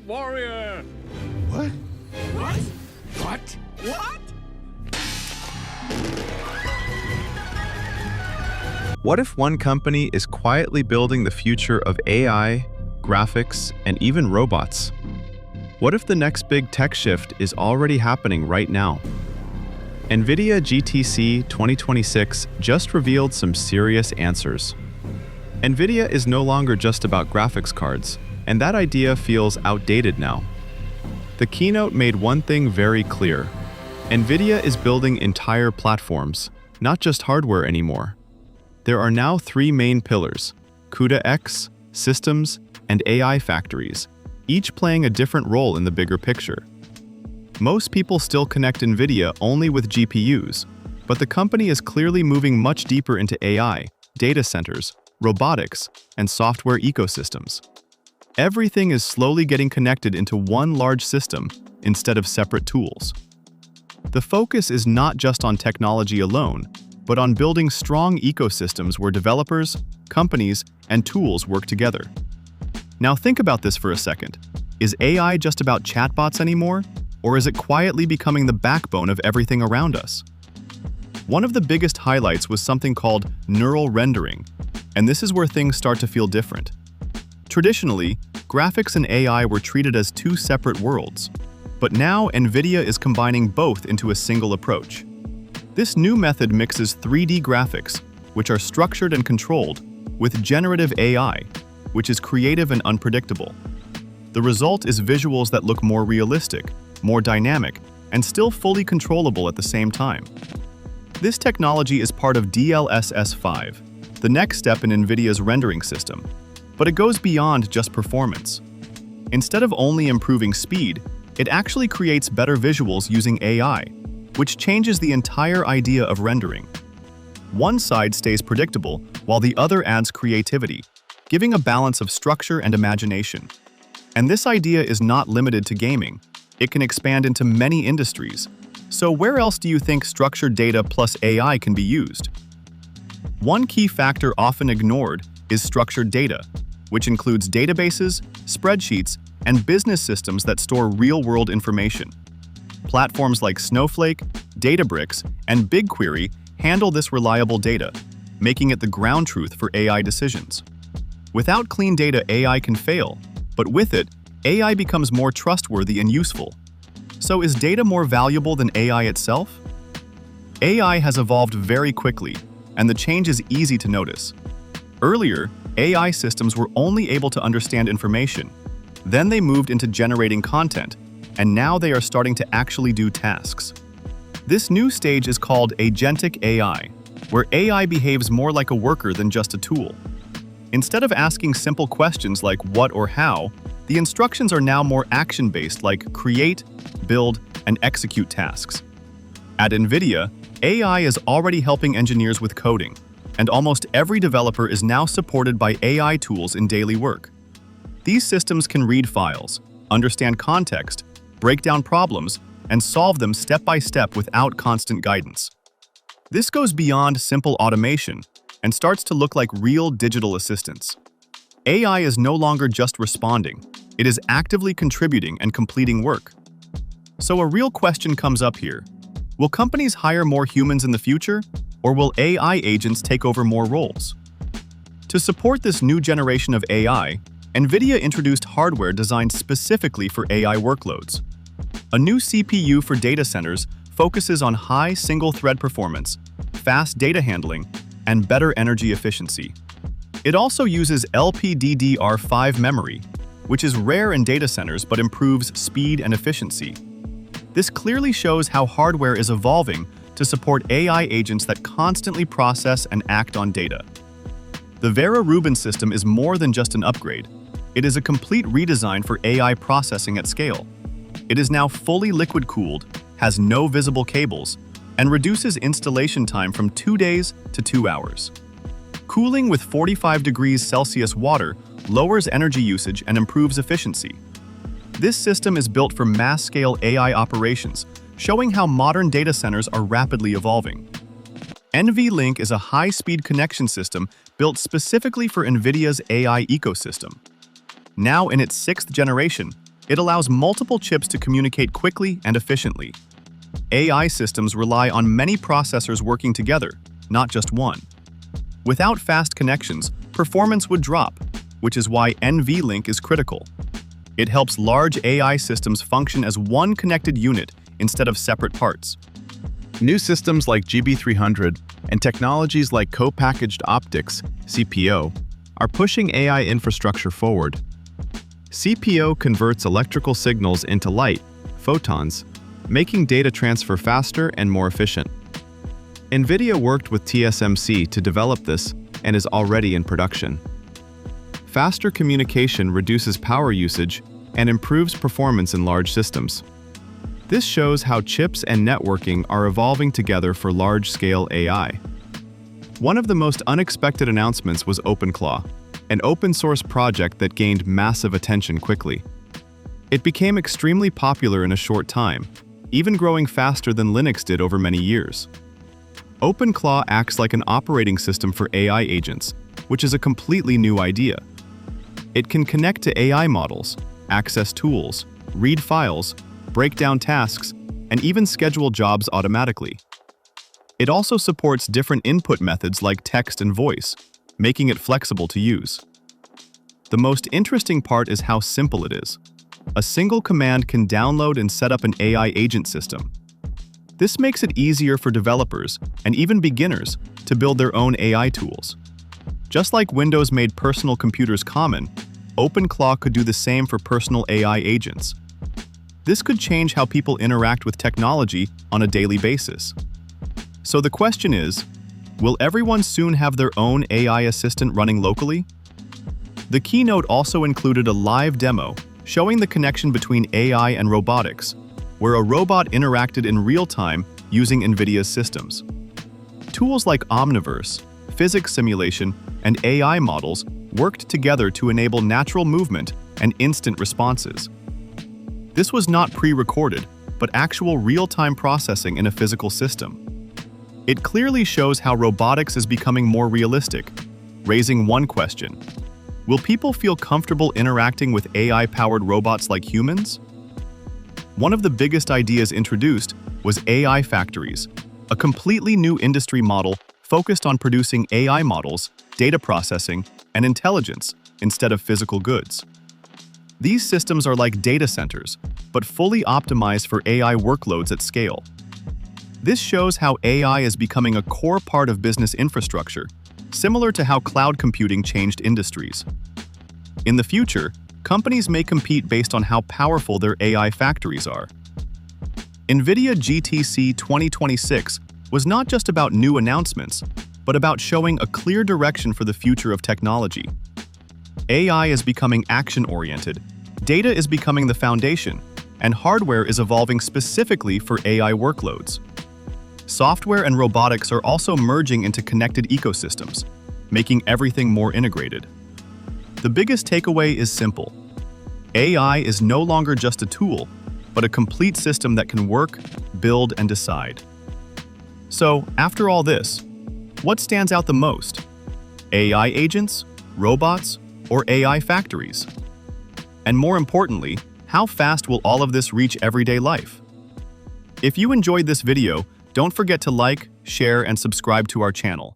warrior! What? What? What? What? What if one company is quietly building the future of AI, graphics, and even robots? What if the next big tech shift is already happening right now? NVIDIA GTC 2026 just revealed some serious answers. NVIDIA is no longer just about graphics cards, and that idea feels outdated now. The keynote made one thing very clear. NVIDIA is building entire platforms, not just hardware anymore. There are now three main pillars: CUDA-X, systems, and AI factories, each playing a different role in the bigger picture. Most people still connect NVIDIA only with GPUs, but the company is clearly moving much deeper into AI, data centers, robotics, and software ecosystems. Everything is slowly getting connected into one large system instead of separate tools. The focus is not just on technology alone, but on building strong ecosystems where developers, companies, and tools work together. Now think about this for a second. Is AI just about chatbots anymore, or is it quietly becoming the backbone of everything around us? One of the biggest highlights was something called neural rendering, and this is where things start to feel different. Traditionally, graphics and AI were treated as two separate worlds, but now NVIDIA is combining both into a single approach. This new method mixes 3D graphics, which are structured and controlled, with generative AI, which is creative and unpredictable. The result is visuals that look more realistic, more dynamic, and still fully controllable at the same time. This technology is part of DLSS 5, the next step in NVIDIA's rendering system, but it goes beyond just performance. Instead of only improving speed, it actually creates better visuals using AI, which changes the entire idea of rendering. One side stays predictable, while the other adds creativity, giving a balance of structure and imagination. And this idea is not limited to gaming. It can expand into many industries. So where else do you think structured data plus AI can be used? One key factor often ignored is structured data, which includes databases, spreadsheets, and business systems that store real-world information. Platforms like Snowflake, Databricks, and BigQuery handle this reliable data, making it the ground truth for AI decisions. Without clean data, AI can fail, but with it, AI becomes more trustworthy and useful. So is data more valuable than AI itself? AI has evolved very quickly, and the change is easy to notice. Earlier, AI systems were only able to understand information. Then they moved into generating content, and now they are starting to actually do tasks. This new stage is called Agentic AI, where AI behaves more like a worker than just a tool. Instead of asking simple questions like what or how, the instructions are now more action-based, like create, build, and execute tasks. At NVIDIA, AI is already helping engineers with coding, and almost every developer is now supported by AI tools in daily work. These systems can read files, understand context, break down problems, and solve them step by step without constant guidance. This goes beyond simple automation and starts to look like real digital assistants. AI is no longer just responding, it is actively contributing and completing work. So a real question comes up here. Will companies hire more humans in the future, or will AI agents take over more roles? To support this new generation of AI, NVIDIA introduced hardware designed specifically for AI workloads. A new CPU for data centers focuses on high single-thread performance, fast data handling, and better energy efficiency. It also uses LPDDR5 memory, which is rare in data centers but improves speed and efficiency. This clearly shows how hardware is evolving to support AI agents that constantly process and act on data. The Vera Rubin system is more than just an upgrade. It is a complete redesign for AI processing at scale. It is now fully liquid-cooled, has no visible cables, and reduces installation time from 2 days to 2 hours. Cooling with 45 degrees Celsius water lowers energy usage and improves efficiency. This system is built for mass-scale AI operations, showing how modern data centers are rapidly evolving. NVLink is a high-speed connection system built specifically for NVIDIA's AI ecosystem. Now in its 6th generation, It allows multiple chips to communicate quickly and efficiently. AI systems rely on many processors working together, not just one. Without fast connections, performance would drop, which is why NVLink is critical. It helps large AI systems function as one connected unit instead of separate parts. New systems like GB300 and technologies like co-packaged optics, CPO, are pushing AI infrastructure forward. CPO converts electrical signals into light, photons, making data transfer faster and more efficient. NVIDIA worked with TSMC to develop this and is already in production. Faster communication reduces power usage and improves performance in large systems. This shows how chips and networking are evolving together for large-scale AI. One of the most unexpected announcements was OpenClaw, an open-source project that gained massive attention quickly. It became extremely popular in a short time, even growing faster than Linux did over many years. OpenClaw acts like an operating system for AI agents, which is a completely new idea. It can connect to AI models, access tools, read files, break down tasks, and even schedule jobs automatically. It also supports different input methods like text and voice, making it flexible to use. The most interesting part is how simple it is. A single command can download and set up an AI agent system. This makes it easier for developers and even beginners to build their own AI tools. Just like Windows made personal computers common, OpenClaw could do the same for personal AI agents. This could change how people interact with technology on a daily basis. So the question is, will everyone soon have their own AI assistant running locally? The keynote also included a live demo showing the connection between AI and robotics, where a robot interacted in real time using NVIDIA's systems. Tools like Omniverse, physics simulation, and AI models worked together to enable natural movement and instant responses. This was not pre-recorded, but actual real-time processing in a physical system. It clearly shows how robotics is becoming more realistic, raising one question: will people feel comfortable interacting with AI-powered robots like humans? One of the biggest ideas introduced was AI factories, a completely new industry model focused on producing AI models, data processing, and intelligence instead of physical goods. These systems are like data centers, but fully optimized for AI workloads at scale. This shows how AI is becoming a core part of business infrastructure, similar to how cloud computing changed industries. In the future, companies may compete based on how powerful their AI factories are. NVIDIA GTC 2026 was not just about new announcements, but about showing a clear direction for the future of technology. AI is becoming action-oriented, data is becoming the foundation, and hardware is evolving specifically for AI workloads. Software and robotics are also merging into connected ecosystems, making everything more integrated. The biggest takeaway is simple. AI is no longer just a tool, but a complete system that can work, build, and decide. So, after all this, what stands out the most? AI agents, robots, or AI factories? And more importantly, how fast will all of this reach everyday life? If you enjoyed this video, don't forget to like, share, and subscribe to our channel.